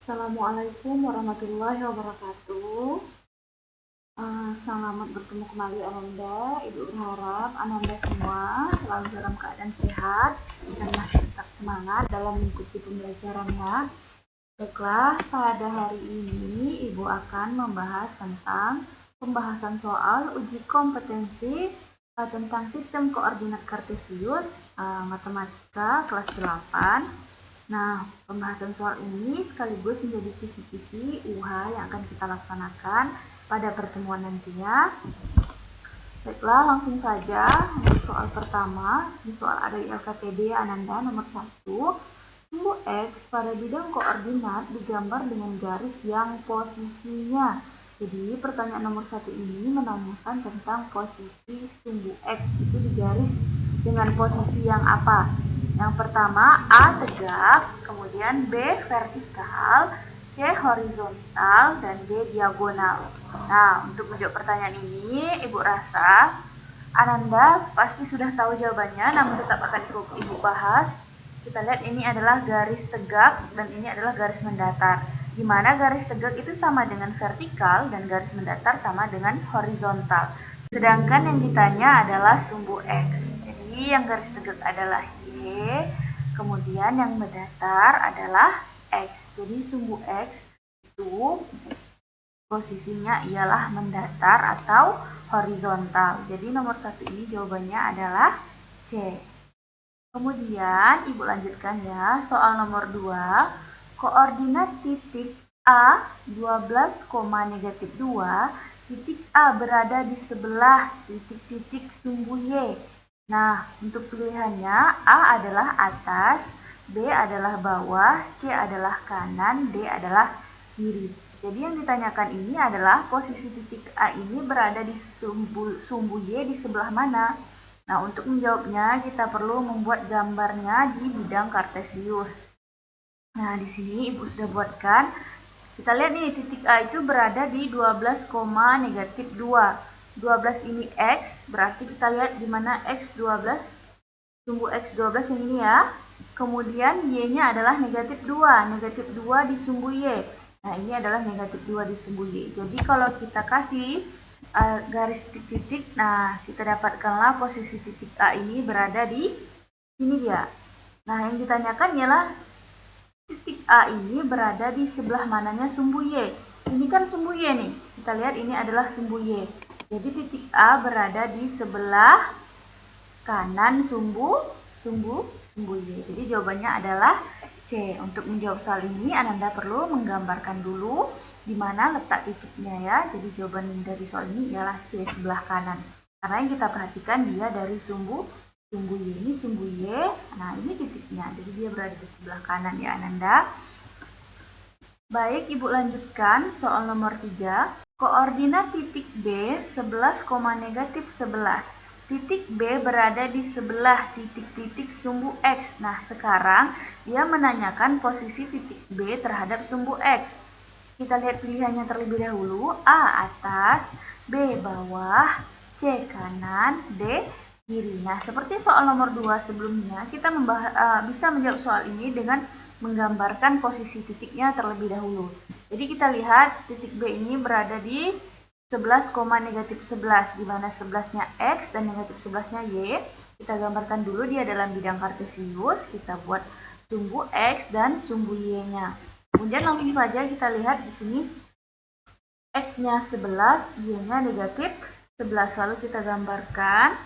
Assalamualaikum warahmatullahi wabarakatuh. Selamat bertemu kembali Ananda. Ibu berharap Ananda semua selalu dalam keadaan sehat dan masih tetap semangat dalam mengikuti pembelajarannya. Baiklah, pada hari ini Ibu akan membahas tentang pembahasan soal uji kompetensi tentang sistem koordinat kartesius matematika kelas 8. Nah, pembahasan soal ini sekaligus menjadi kisi-kisi UH yang akan kita laksanakan pada pertemuan nantinya. Baiklah, langsung saja untuk soal pertama. Di soal ada di LKPD Ananda nomor 1. Sumbu X pada bidang koordinat digambar dengan garis yang posisinya. Jadi, pertanyaan nomor 1 ini menanyakan tentang posisi sumbu X itu digaris dengan posisi yang apa? Yang pertama, A tegak, kemudian B vertikal, C horizontal, dan D diagonal. Nah, untuk menjawab pertanyaan ini, Ibu rasa Ananda pasti sudah tahu jawabannya, namun tetap akan Ibu bahas. Kita lihat ini adalah garis tegak dan ini adalah garis mendatar. Di mana garis tegak itu sama dengan vertikal dan garis mendatar sama dengan horizontal. Sedangkan yang ditanya adalah sumbu X. Jadi yang garis tegak adalah Y, kemudian yang mendatar adalah X. Jadi sumbu X itu posisinya ialah mendatar atau horizontal. Jadi nomor 1 ini jawabannya adalah C. Kemudian Ibu lanjutkan ya, soal nomor 2. Koordinat titik A 12, -2, titik A berada di sebelah titik-titik sumbu Y. Nah, untuk pilihannya A adalah atas, B adalah bawah, C adalah kanan, D adalah kiri. Jadi yang ditanyakan ini adalah posisi titik A ini berada di sumbu Y di sebelah mana? Nah, untuk menjawabnya kita perlu membuat gambarnya di bidang kartesius. Nah, di sini Ibu sudah buatkan. Kita lihat nih, titik A itu berada di 12, -2. 12 ini X, berarti kita lihat di mana X12, sumbu X12 yang ini ya. Kemudian Y-nya adalah -2, -2 di sumbu Y. Nah, ini adalah -2 di sumbu Y. Jadi kalau kita kasih garis titik-titik, nah kita dapatkanlah posisi titik A ini berada di sini dia. Nah, yang ditanyakan ialah titik A ini berada di sebelah mananya sumbu Y. Ini kan sumbu Y nih. Kita lihat ini adalah sumbu Y. Jadi titik A berada di sebelah kanan sumbu Y. Jadi jawabannya adalah C. Untuk menjawab soal ini Ananda perlu menggambarkan dulu di mana letak titiknya ya. Jadi jawaban dari soal ini ialah C, sebelah kanan. Karena yang kita perhatikan dia dari sumbu Y, ini sumbu Y. Nah, ini titiknya. Jadi dia berada di sebelah kanan ya Ananda. Baik, Ibu lanjutkan soal nomor 3. Koordinat titik B 11, -11. Titik B berada di sebelah titik-titik sumbu X. Nah, sekarang dia menanyakan posisi titik B terhadap sumbu X. Kita lihat pilihannya terlebih dahulu. A atas, B bawah, C kanan, D kiri. Nah, seperti soal nomor 2 sebelumnya, kita bisa menjawab soal ini dengan menggambarkan posisi titiknya terlebih dahulu. Jadi kita lihat titik B ini berada di 11, -11, di mana 11-nya X dan -11-nya Y. Kita gambarkan dulu dia dalam bidang kartesius. Kita buat sumbu X dan sumbu Y-nya. Kemudian langsung saja kita lihat di sini X-nya 11, Y-nya -11. Lalu kita gambarkan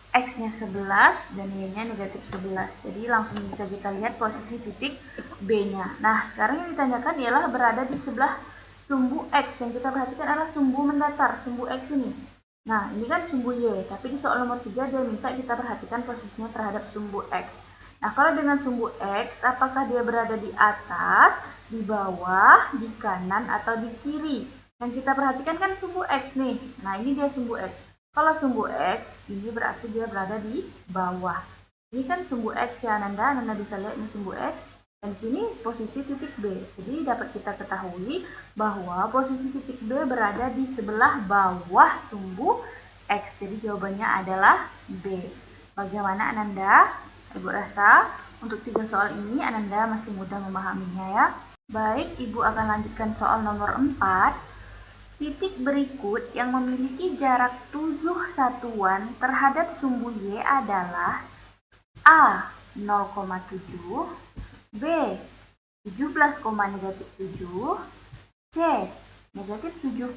X-nya 11 dan Y-nya -11. Jadi langsung bisa kita lihat posisi titik B-nya. Nah, sekarang yang ditanyakan ialah berada di sebelah sumbu X. Yang kita perhatikan adalah sumbu mendatar, sumbu X ini. Nah, ini kan sumbu Y, tapi di soal nomor 3 dia minta kita perhatikan posisinya terhadap sumbu X. Nah, kalau dengan sumbu X, apakah dia berada di atas, di bawah, di kanan, atau di kiri? Yang kita perhatikan kan sumbu X nih. Nah, ini dia sumbu X. Kalau sumbu X, ini berarti dia berada di bawah. Ini kan sumbu X ya Ananda bisa lihat ini sumbu X. Dan di sini posisi titik B. Jadi dapat kita ketahui bahwa posisi titik B berada di sebelah bawah sumbu X. Jadi jawabannya adalah B. Bagaimana Ananda? Ibu rasa Untuk 3 soal ini Ananda masih mudah memahaminya ya. Baik, Ibu akan lanjutkan soal nomor 4. Titik berikut yang memiliki jarak 7 satuan terhadap sumbu Y adalah A. 0,7, B. 17,-7, C. Negatif 7,12,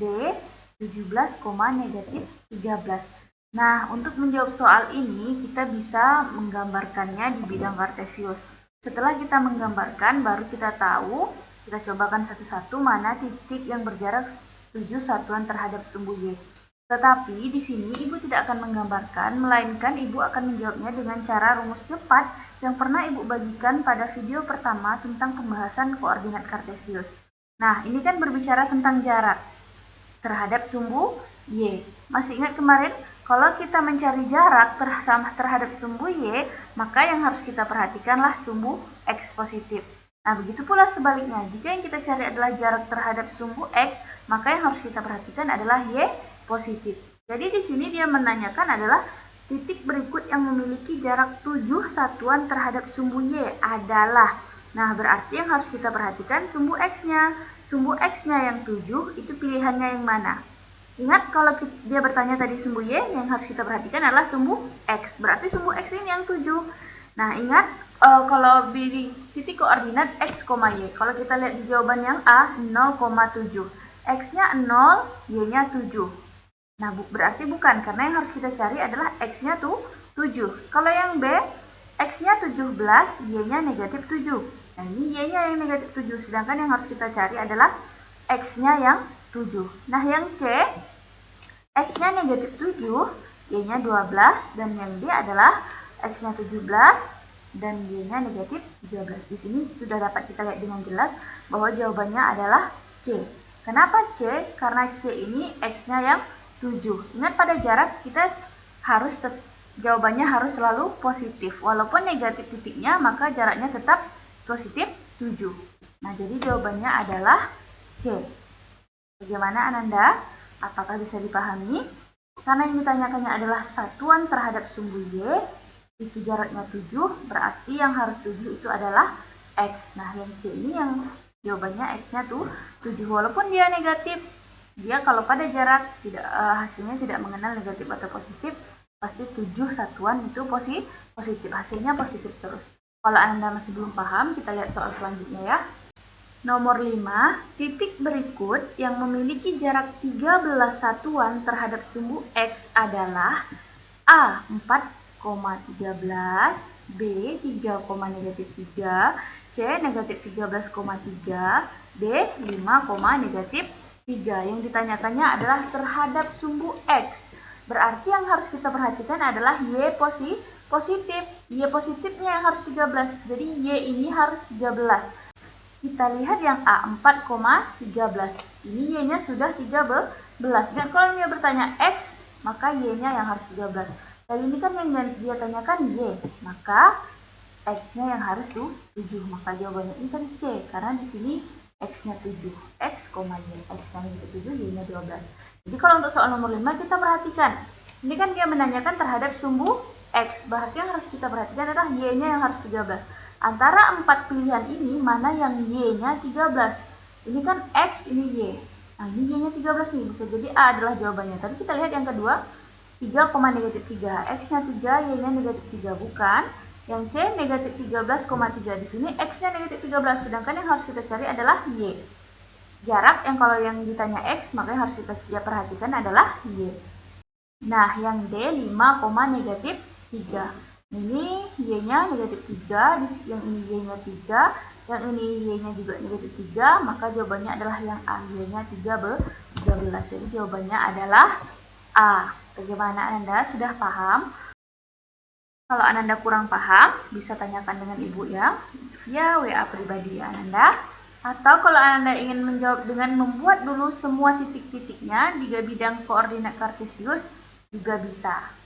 D. 17,-13. Nah, untuk menjawab soal ini, kita bisa menggambarkannya di bidang kartesius. Setelah kita menggambarkan, baru kita tahu, kita cobakan satu-satu mana titik yang berjarak 7 satuan terhadap sumbu Y. Tetapi di sini Ibu tidak akan menggambarkan, melainkan Ibu akan menjawabnya dengan cara rumus cepat yang pernah Ibu bagikan pada video pertama tentang pembahasan koordinat kartesius. Nah, ini kan berbicara tentang jarak terhadap sumbu Y. Masih ingat kemarin? Kalau kita mencari jarak terhadap sumbu Y, maka yang harus kita perhatikanlah sumbu X positif. Nah, begitu pula sebaliknya. Jika yang kita cari adalah jarak terhadap sumbu X, maka yang harus kita perhatikan adalah Y positif. Jadi di sini dia menanyakan adalah titik berikut yang memiliki jarak 7 satuan terhadap sumbu Y adalah. Nah, berarti yang harus kita perhatikan sumbu X-nya. Sumbu X-nya yang 7, itu pilihannya yang mana? Ingat, kalau dia bertanya tadi sumbu Y, yang harus kita perhatikan adalah sumbu X. Berarti sumbu X ini yang 7. Nah, ingat, kalau di titik koordinat X, Y. Kalau kita lihat di jawaban yang A, 0,7. X-nya 0, Y-nya 7. Nah, berarti bukan, karena yang harus kita cari adalah X-nya tuh 7. Kalau yang B, X-nya 17, Y-nya negatif 7. Nah, ini Y-nya yang negatif 7, sedangkan yang harus kita cari adalah X-nya yang 7. Nah, yang C, X-nya negatif 7, Y-nya 12, dan yang D adalah X-nya 17, dan Y-nya negatif 13. Di sini sudah dapat kita lihat dengan jelas bahwa jawabannya adalah C. Kenapa C? Karena C ini X-nya yang 7. Ingat, pada jarak kita harus jawabannya harus selalu positif. Walaupun negatif titiknya, maka jaraknya tetap positif 7. Nah, jadi jawabannya adalah C. Bagaimana Ananda? Apakah bisa dipahami? Karena yang ditanyakannya adalah satuan terhadap sumbu Y, itu jaraknya 7, berarti yang harus 7 itu adalah X. Nah, yang C ini yang jawabannya X-nya tuh 7. Walaupun dia negatif, dia kalau pada jarak hasilnya tidak mengenal negatif atau positif, pasti 7 satuan itu positif. Hasilnya positif terus. Kalau Anda masih belum paham, kita lihat soal selanjutnya ya. Nomor 5, titik berikut yang memiliki jarak 13 satuan terhadap sumbu X adalah A. 4,13, B. 3,-3, C. Negatif 13,3, D. 5,-3. Yang ditanyakannya adalah terhadap sumbu X. Berarti yang harus kita perhatikan adalah Y positif. Y positifnya yang harus 13. Jadi Y ini harus 13. Kita lihat yang A, 4,13. Ini Y-nya sudah 13. Dan kalau dia bertanya X, maka Y-nya yang harus 13. Kali ini kan yang dia tanyakan Y, maka X-nya yang harus 7. Maka jawabannya ini kan C, karena di sini X-nya 7. X, Y. X-nya 7, Y-nya 12. Jadi kalau untuk soal nomor 5 kita perhatikan. Ini kan dia menanyakan terhadap sumbu X. Berarti yang harus kita perhatikan adalah Y-nya yang harus 13. Antara 4 pilihan ini, mana yang Y-nya 13? Ini kan X, ini Y. Nah, ini Y-nya 13 nih. Bisa jadi A adalah jawabannya. Tapi kita lihat yang kedua, 3,-3. X-nya 3, Y-nya negatif 3. Bukan. Yang C, negatif 13,3. Di sini X-nya negatif 13. Sedangkan yang harus kita cari adalah Y. Jarak yang kalau yang ditanya X, maka yang harus kita perhatikan adalah Y. Nah, yang D, 5,-3. Ini Y-nya negatif 3, yang ini Y-nya 3, yang ini Y-nya juga negatif 3, maka jawabannya adalah yang A, Y-nya 13. Jadi jawabannya adalah A. Bagaimana Anda? Sudah paham? Kalau Anda kurang paham, bisa tanyakan dengan Ibu ya, via WA pribadi Anda. Atau kalau Anda ingin menjawab dengan membuat dulu semua titik-titiknya di bidang koordinat kartesius, juga bisa.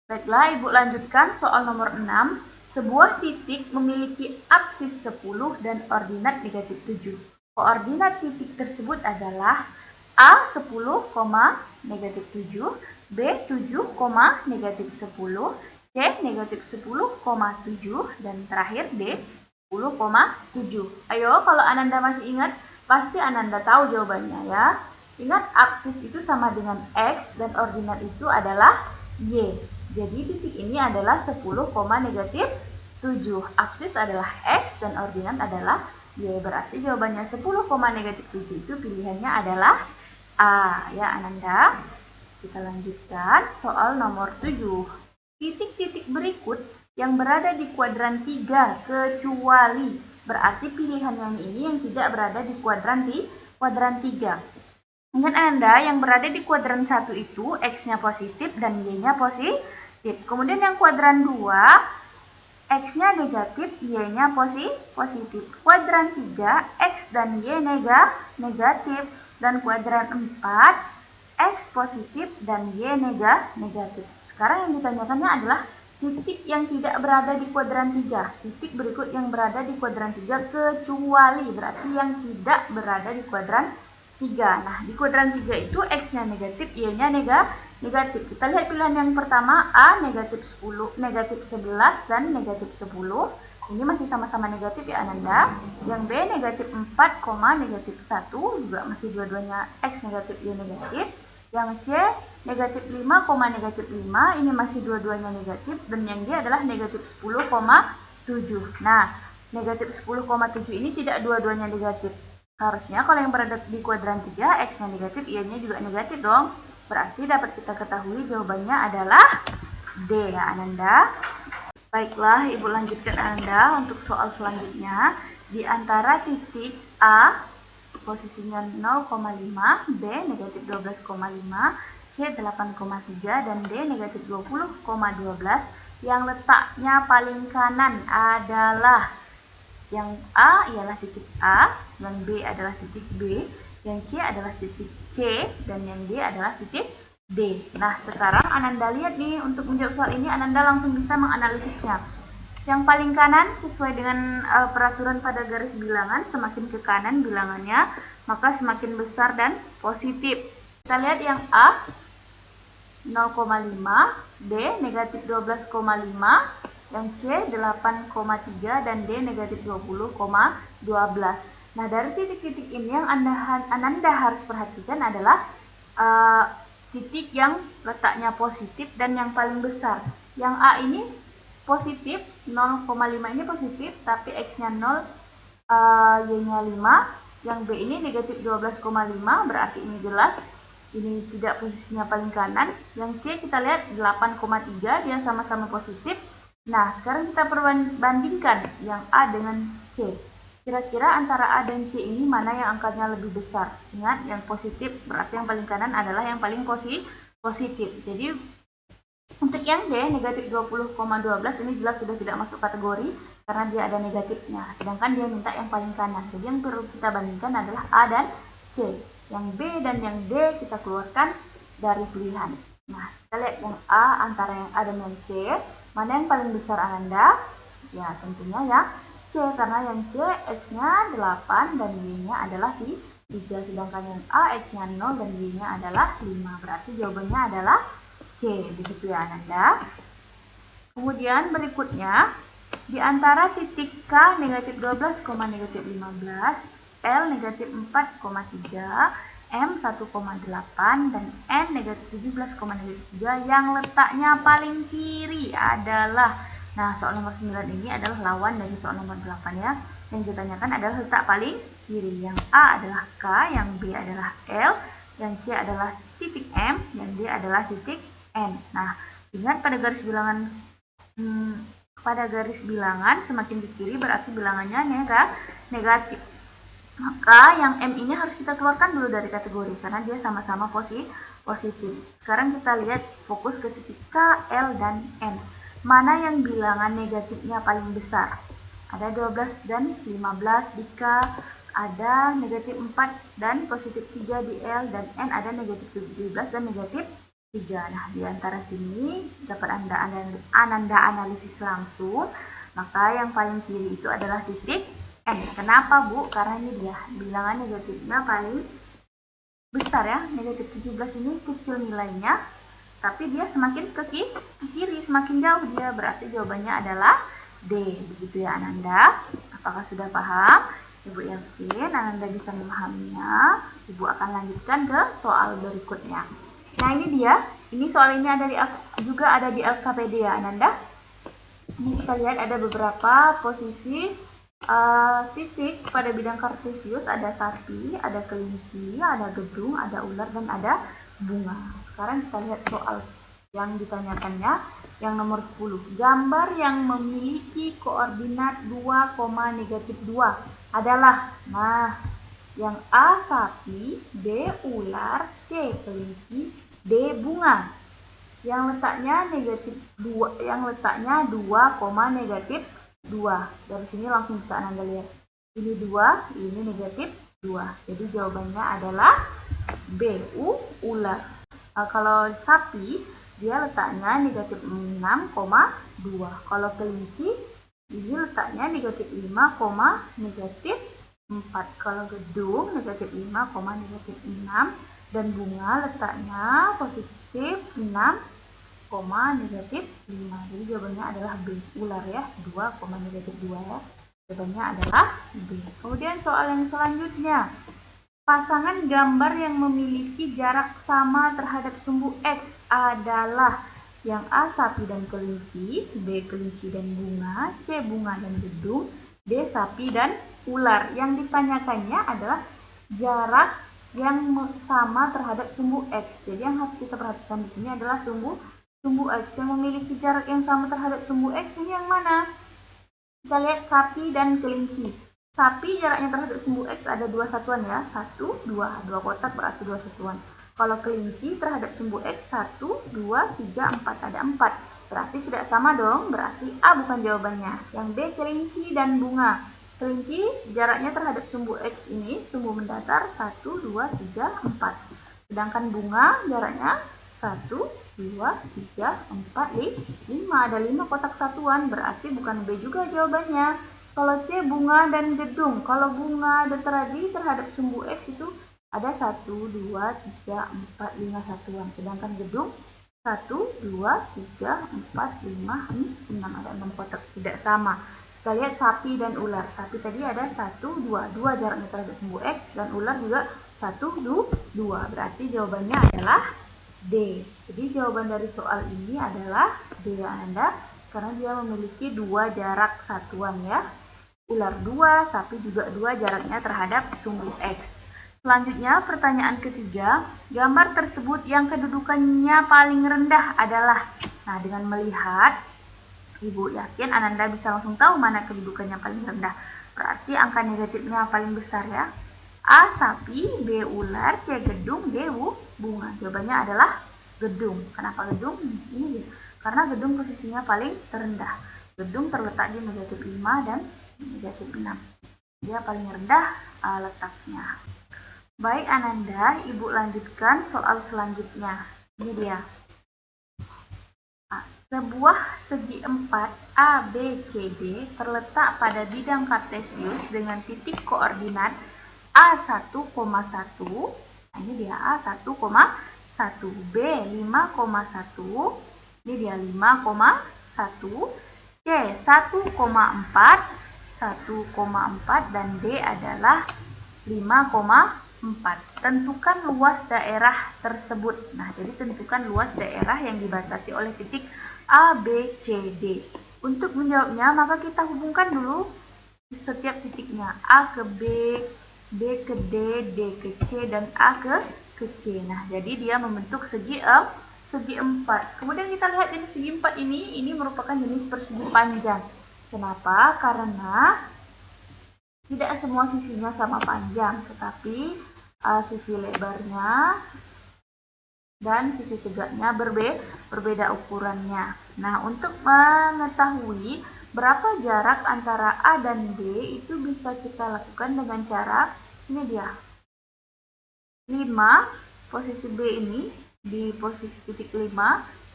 Baiklah, Ibu lanjutkan soal nomor 6. Sebuah titik memiliki apsis 10 dan ordinat negatif 7. Koordinat titik tersebut adalah A 10, negatif 7, B 7, negatif 10, C negatif 10,7 dan terakhir D 10,7. Ayo, kalau Ananda masih ingat, pasti Ananda tahu jawabannya ya. Ingat, absis itu sama dengan X dan ordinat itu adalah Y. Jadi titik ini adalah 10, negatif 7. Absis adalah X dan ordinat adalah Y. Berarti jawabannya 10, negatif 7 itu pilihannya adalah A. Ya Ananda. Kita lanjutkan soal nomor 7. Titik-titik berikut yang berada di kuadran 3 kecuali, berarti pilihan yang ini yang tidak berada di kuadran 3. Ingat Anda, yang berada di kuadran 1 itu X-nya positif dan Y-nya positif. Kemudian yang kuadran 2, X-nya negatif, Y-nya positif. Kuadran 3, X dan Y negatif. Dan kuadran 4, X positif dan Y negatif. Sekarang yang ditanyakannya adalah titik yang tidak berada di kuadran 3. Titik berikut yang berada di kuadran 3 kecuali, berarti yang tidak berada di kuadran 3. Nah, di kuadran 3 itu X-nya negatif, Y-nya negatif. Kita lihat pilihan yang pertama, A negatif 10, negatif 11, dan negatif 10. Ini masih sama-sama negatif ya Ananda. Yang B negatif 4, negatif 1, juga masih dua-duanya X negatif, Y negatif. Yang C negatif 5, negatif 5, ini masih dua-duanya negatif. Dan yang D adalah negatif 10,7. Nah, negatif 10,7 ini tidak dua-duanya negatif. Harusnya kalau yang berada di kuadran 3, X-nya negatif, Y-nya juga negatif dong. Berarti dapat kita ketahui jawabannya adalah D ya Ananda. Baiklah, Ibu lanjutkan Ananda untuk soal selanjutnya. Di antara titik A posisinya 0,5, B negatif 12,5, C 8,3, dan D negatif 20,12. Yang letaknya paling kanan adalah yang A ialah titik A, yang B adalah titik B, yang C adalah titik C, dan yang D adalah titik D. Nah, sekarang Ananda lihat nih, untuk menjawab soal ini Ananda langsung bisa menganalisisnya. Yang paling kanan sesuai dengan peraturan pada garis bilangan, semakin ke kanan bilangannya, maka semakin besar dan positif. Kita lihat yang A 0,5, B negatif 12,5, yang C 8,3, dan D negatif 20,12. Nah, dari titik-titik ini yang Ananda harus perhatikan adalah titik yang letaknya positif dan yang paling besar. Yang A ini positif, 0,5 ini positif, tapi X-nya 0, Y-nya 5. Yang B ini negatif 12,5, berarti ini jelas. Ini tidak posisinya paling kanan. Yang C kita lihat 8,3, dia sama-sama positif. Nah, sekarang kita perbandingkan yang A dengan C. Kira-kira antara A dan C ini mana yang angkanya lebih besar? Ingat, yang positif berarti yang paling kanan adalah yang paling positif. Jadi, untuk yang D, negatif 20,12 ini jelas sudah tidak masuk kategori karena dia ada negatifnya. Sedangkan dia minta yang paling kanan. Jadi yang perlu kita bandingkan adalah A dan C. Yang B dan yang D kita keluarkan dari pilihan. Nah, kita lihat yang A antara yang A dan yang C. Mana yang paling besar Ananda? Ya, tentunya ya C, karena yang C X-nya 8 dan Y-nya adalah 3. Sedangkan yang A X-nya 0 dan Y-nya adalah 5. Berarti jawabannya adalah C, begitu ya Ananda. Kemudian berikutnya, di antara titik K negatif 12, negatif 15, L negatif 4,3, M 1,8, dan N negatif 17,3 yang letaknya paling kiri adalah, nah soal nomor 9 ini adalah lawan dari soal nomor 8 ya. Yang ditanyakan adalah letak paling kiri. Yang A adalah K, yang B adalah L, yang C adalah titik M, yang D adalah titik N. Nah, ingat pada garis bilangan semakin di kiri berarti bilangannya negatif. Maka yang M ini harus kita keluarkan dulu dari kategori karena dia sama-sama positif. Sekarang kita lihat fokus ke titik K, L, dan N. Mana yang bilangan negatifnya paling besar? Ada 12 dan 15 di K, ada negatif 4 dan positif 3 di L, dan N ada negatif 17 dan negatif 3. Nah, di antara sini dapat Ananda analisis langsung. Maka yang paling kiri itu adalah titik N. Kenapa Bu? Karena ini dia bilangan negatifnya paling besar ya. Negatif 17 ini kecil nilainya, tapi dia semakin ke kiri, semakin jauh dia, berarti jawabannya adalah D. Begitu ya Ananda. Apakah sudah paham? Ibu yakin Ananda bisa memahaminya. Ibu akan lanjutkan ke soal berikutnya. Nah ini dia, ini soal ini juga ada di LKPD ya Ananda. Ini kita lihat ada beberapa posisi titik pada bidang kartesius, ada sapi, ada kelinci, ada gedung, ada ular, dan ada bunga. Sekarang kita lihat soal yang ditanyakannya, yang nomor 10. Gambar yang memiliki koordinat 2, -2 adalah, nah, yang A sapi, B ular, C kelinci, D bunga. Yang letaknya negatif 2, yang letaknya 2, -2. Dari sini langsung bisa Anda lihat. Ini 2, ini negatif 2. Jadi jawabannya adalah B, ular. Kalau sapi, dia letaknya negatif 6,2. Kalau kelinci, ini letaknya negatif 5, -4. Kalau gedung, negatif 5, -6. Dan bunga letaknya positif 6, -5. Jadi jawabannya adalah B, ular ya, 2, -2 ya. Jawabannya adalah B. Kemudian soal yang selanjutnya. Pasangan gambar yang memiliki jarak sama terhadap sumbu X adalah yang A sapi dan kelinci, B kelinci dan bunga, C bunga dan gedung, D sapi dan ular. Yang ditanyakannya adalah jarak yang sama terhadap sumbu X. Jadi yang harus kita perhatikan di sini adalah sumbu X. Yang memiliki jarak yang sama terhadap sumbu X ini yang mana? Kita lihat sapi dan kelinci. Sapi jaraknya terhadap sumbu X ada 2 satuan ya. 1, 2. 2 kotak berarti 2 satuan. Kalau kelinci terhadap sumbu X 1, 2, 3, 4. Ada 4. Berarti tidak sama dong. Berarti A bukan jawabannya. Yang B kelinci dan bunga. Kelinci jaraknya terhadap sumbu X ini, sumbu mendatar 1, 2, 3, 4. Sedangkan bunga jaraknya 1, 2, 3, 4, 5. Ada 5 kotak satuan, berarti bukan B juga jawabannya. Kalau C bunga dan gedung. Kalau bunga dan terhadap sumbu X itu ada 1, 2, 3, 4, 5 satuan. Sedangkan gedung 1, 2, 3, 4, 5, 6. Ada 6 kotak, tidak sama. Kita lihat sapi dan ular. Sapi tadi ada 1, 2. 2 jaraknya terhadap sumbu X, dan ular juga 1, 2. Berarti jawabannya adalah D. Jadi jawaban dari soal ini adalah D ya Anda, karena dia memiliki 2 jarak satuan ya. Ular 2, sapi juga 2 jaraknya terhadap sumbu X. Selanjutnya pertanyaan ketiga, gambar tersebut yang kedudukannya paling rendah adalah. Nah, dengan melihat, Ibu yakin Ananda bisa langsung tahu mana kedudukannya paling rendah. Berarti angka negatifnya paling besar ya. A sapi, B ular, C gedung, D bunga. Jawabannya adalah gedung. Kenapa gedung? Ini karena gedung posisinya paling terendah. Gedung terletak di negatif 5 dan negatif 6. Dia paling rendah letaknya. Baik Ananda, Ibu lanjutkan soal selanjutnya. Ini dia. Sebuah segi 4 A, B, C, D terletak pada bidang kartesius dengan titik koordinat A1,1. Nah, ini dia A1,1, B 5,1. Ini dia 5,1. C 1,4, 1,4 dan D adalah 5,4. Tentukan luas daerah tersebut. Nah, jadi tentukan luas daerah yang dibatasi oleh titik A, B, C, D. Untuk menjawabnya, maka kita hubungkan dulu setiap titiknya. A ke B, B ke D, D ke C, dan A ke C. Nah, jadi dia membentuk segi 4. Kemudian kita lihat dari segi 4 ini merupakan jenis persegi panjang. Kenapa? Karena tidak semua sisinya sama panjang, tetapi sisi lebarnya dan sisi tegaknya berbeda ukurannya. Nah, untuk mengetahui berapa jarak antara A dan B itu bisa kita lakukan dengan cara ini dia. 5, posisi B ini di posisi titik 5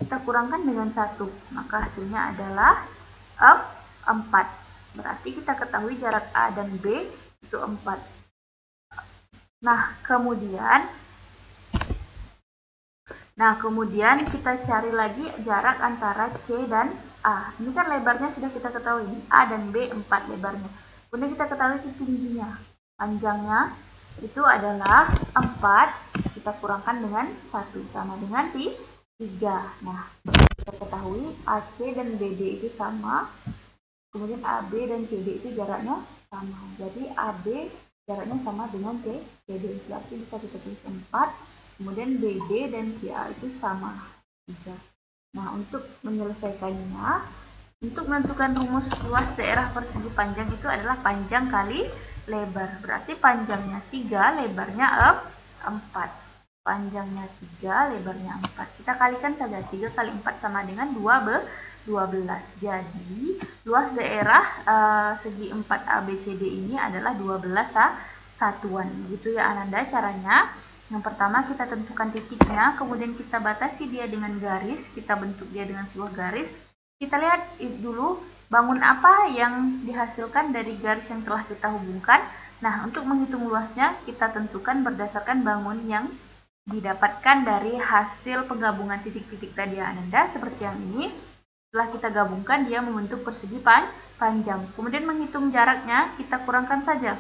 kita kurangkan dengan 1, maka hasilnya adalah 4. Berarti kita ketahui jarak A dan B itu 4. Nah, kemudian Nah, kemudian kita cari lagi jarak antara C dan A. Ini kan lebarnya sudah kita ketahui. A dan B 4 lebarnya. Kemudian kita ketahui tingginya. Panjangnya itu adalah 4. Kita kurangkan dengan 1. Sama dengan 3. Nah, seperti kita ketahui AC dan BD itu sama. Kemudian AB dan CD itu jaraknya sama. Jadi AB jaraknya sama dengan CD. Berarti bisa kita tulis 4. Kemudian BD dan CA itu sama 3. Nah, untuk menyelesaikannya, untuk menentukan rumus luas daerah persegi panjang itu adalah panjang kali lebar. Berarti panjangnya 3, lebarnya 4. Panjangnya 3, lebarnya 4. Kita kalikan saja. 3 kali 4 sama dengan 12. Jadi, luas daerah segi 4 ABCD ini adalah 12 satuan. Gitu ya Ananda caranya. Yang pertama kita tentukan titiknya, kemudian kita batasi dia dengan garis, kita bentuk dia dengan sebuah garis. Kita lihat dulu bangun apa yang dihasilkan dari garis yang telah kita hubungkan. Nah, untuk menghitung luasnya kita tentukan berdasarkan bangun yang didapatkan dari hasil penggabungan titik-titik tadi Ananda, seperti yang ini. Setelah kita gabungkan dia membentuk persegi panjang. Kemudian menghitung jaraknya kita kurangkan saja.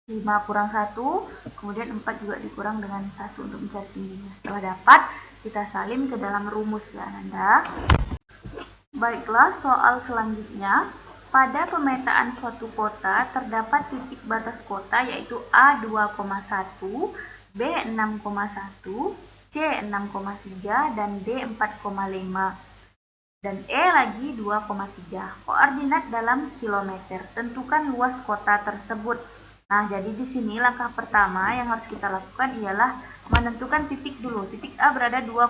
5 kurang 1, kemudian 4 juga dikurang dengan 1 untuk mencari tingginya. Setelah dapat, kita salin ke dalam rumus ya Ananda. Baiklah, soal selanjutnya. Pada pemetaan suatu kota, terdapat titik batas kota yaitu A 2,1, B 6,1, C 6,3, dan D 4,5. Dan E lagi 2,3. Koordinat dalam kilometer. Tentukan luas kota tersebut. Nah, jadi di sini langkah pertama yang harus kita lakukan ialah menentukan titik dulu. Titik A berada 2,1.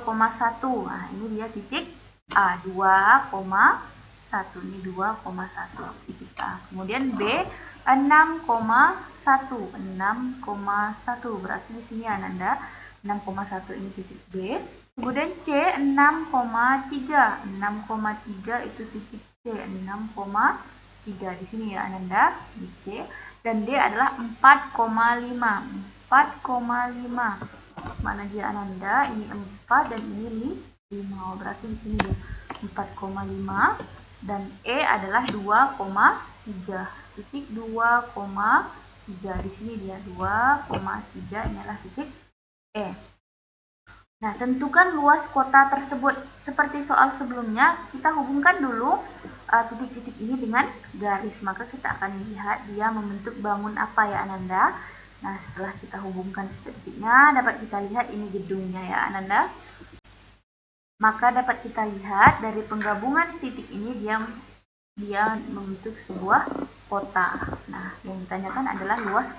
Nah, ini dia titik A, 2,1. Ini 2,1 titik A. Kemudian B 6,1. 6,1 berarti di sini Ananda 6,1 ini titik B. Kemudian C 6,3. 6,3 itu titik C. 6,3 di sini ya Ananda di C. Dan D adalah 4,5. 4,5. Mana dia Ananda? Ini 4 dan ini 5. Berarti di sini dia 4,5 dan E adalah 2,3. Titik 2,3 di sini dia 2,3 ini adalah titik E. Nah, tentukan luas kota tersebut. Seperti soal sebelumnya, kita hubungkan dulu titik-titik ini dengan garis. Maka kita akan lihat dia membentuk bangun apa ya Ananda. Nah, setelah kita hubungkan titiknya, dapat kita lihat ini gedungnya ya Ananda. Maka dapat kita lihat dari penggabungan titik ini dia membentuk sebuah kota. Nah, yang ditanyakan adalah luas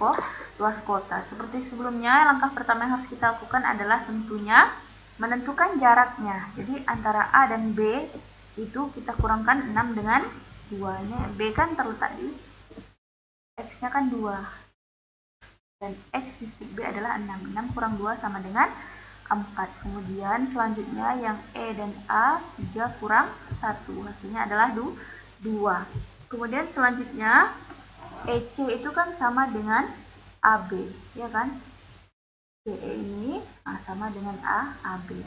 kota. Seperti sebelumnya, langkah pertama yang harus kita lakukan adalah tentunya menentukan jaraknya. Jadi antara A dan B itu kita kurangkan 6 dengan 2. Ini B kan terletak di X-nya kan 2. Dan X di titik B adalah 6. 6 kurang 2 sama dengan 4. Kemudian selanjutnya yang E dan A 3 kurang 1. Hasilnya adalah 2. Kemudian selanjutnya EC itu kan sama dengan AB, ya kan? CE ini sama dengan AB.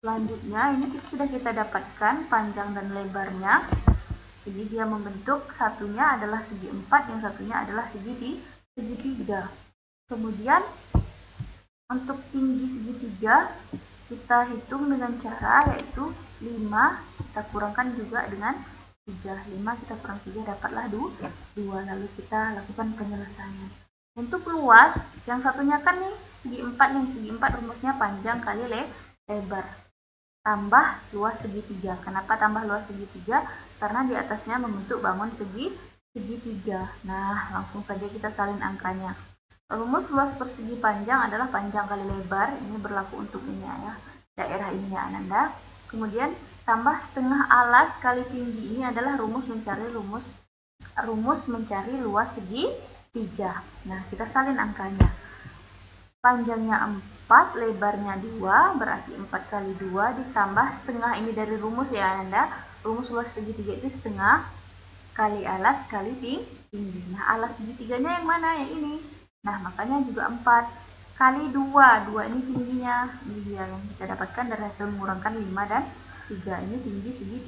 Selanjutnya ini sudah kita dapatkan panjang dan lebarnya. Jadi dia membentuk satunya adalah segi 4, yang satunya adalah segi 3. Kemudian untuk tinggi segitiga kita hitung dengan cara yaitu 5 kita kurangkan juga dengan 3. 5 kita kurang 3 dapatlah 2. Lalu kita lakukan penyelesaian. Untuk luas, yang satunya kan nih segi 4 nih. Segi 4 rumusnya panjang kali lebar. Tambah luas segitiga. Kenapa tambah luas segitiga? Karena di atasnya membentuk bangun segitiga. Nah, langsung saja kita salin angkanya. Rumus luas persegi panjang adalah panjang kali lebar. Ini berlaku untuk ini ya, daerah ini ya Ananda. Kemudian tambah setengah alas kali tinggi, ini adalah rumus mencari luas segitiga. Nah, kita salin angkanya. Panjangnya 4, lebarnya 2, berarti 4 kali 2 ditambah setengah ini dari rumus ya Ananda. Rumus luas segitiga itu setengah kali alas kali tinggi. Nah, alas segitiganya yang mana? Yang ini. Nah, makanya juga 4. kali 2. 2 ini tingginya. Ini dia yang kita dapatkan dari hasil mengurangkan 5 dan 3. Ini tinggi segi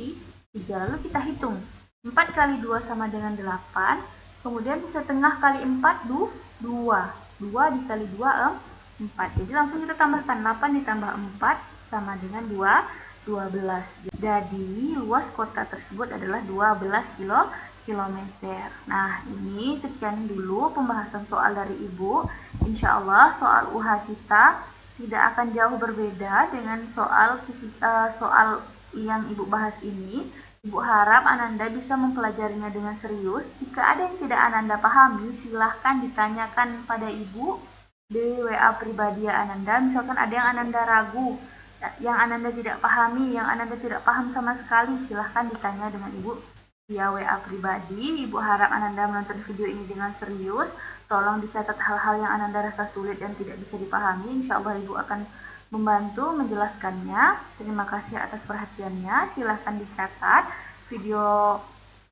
3. Lalu kita hitung. 4 kali 2 sama dengan 8. Kemudian setengah kali 4, 2. 2 dikali 2, 4. Jadi langsung kita tambahkan 8 ditambah 4 sama dengan 12. Jadi luas kota tersebut adalah 12 kilometer. Nah, ini sekian dulu pembahasan soal dari Ibu. Insya Allah soal UH kita tidak akan jauh berbeda dengan soal yang Ibu bahas ini. Ibu harap Ananda bisa mempelajarinya dengan serius. Jika ada yang tidak Ananda pahami, silahkan ditanyakan pada Ibu di WA pribadi Ananda. Misalkan ada yang Ananda ragu, yang Ananda tidak pahami, yang Ananda tidak paham sama sekali, silahkan ditanya dengan Ibu via WA pribadi. Ibu harap Ananda menonton video ini dengan serius. Tolong dicatat hal-hal yang Ananda rasa sulit dan tidak bisa dipahami. Insya Allah Ibu akan membantu menjelaskannya. Terima kasih atas perhatiannya. Silahkan dicatat video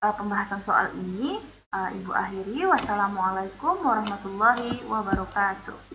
pembahasan soal ini. Ibu akhiri. Wassalamualaikum warahmatullahi wabarakatuh.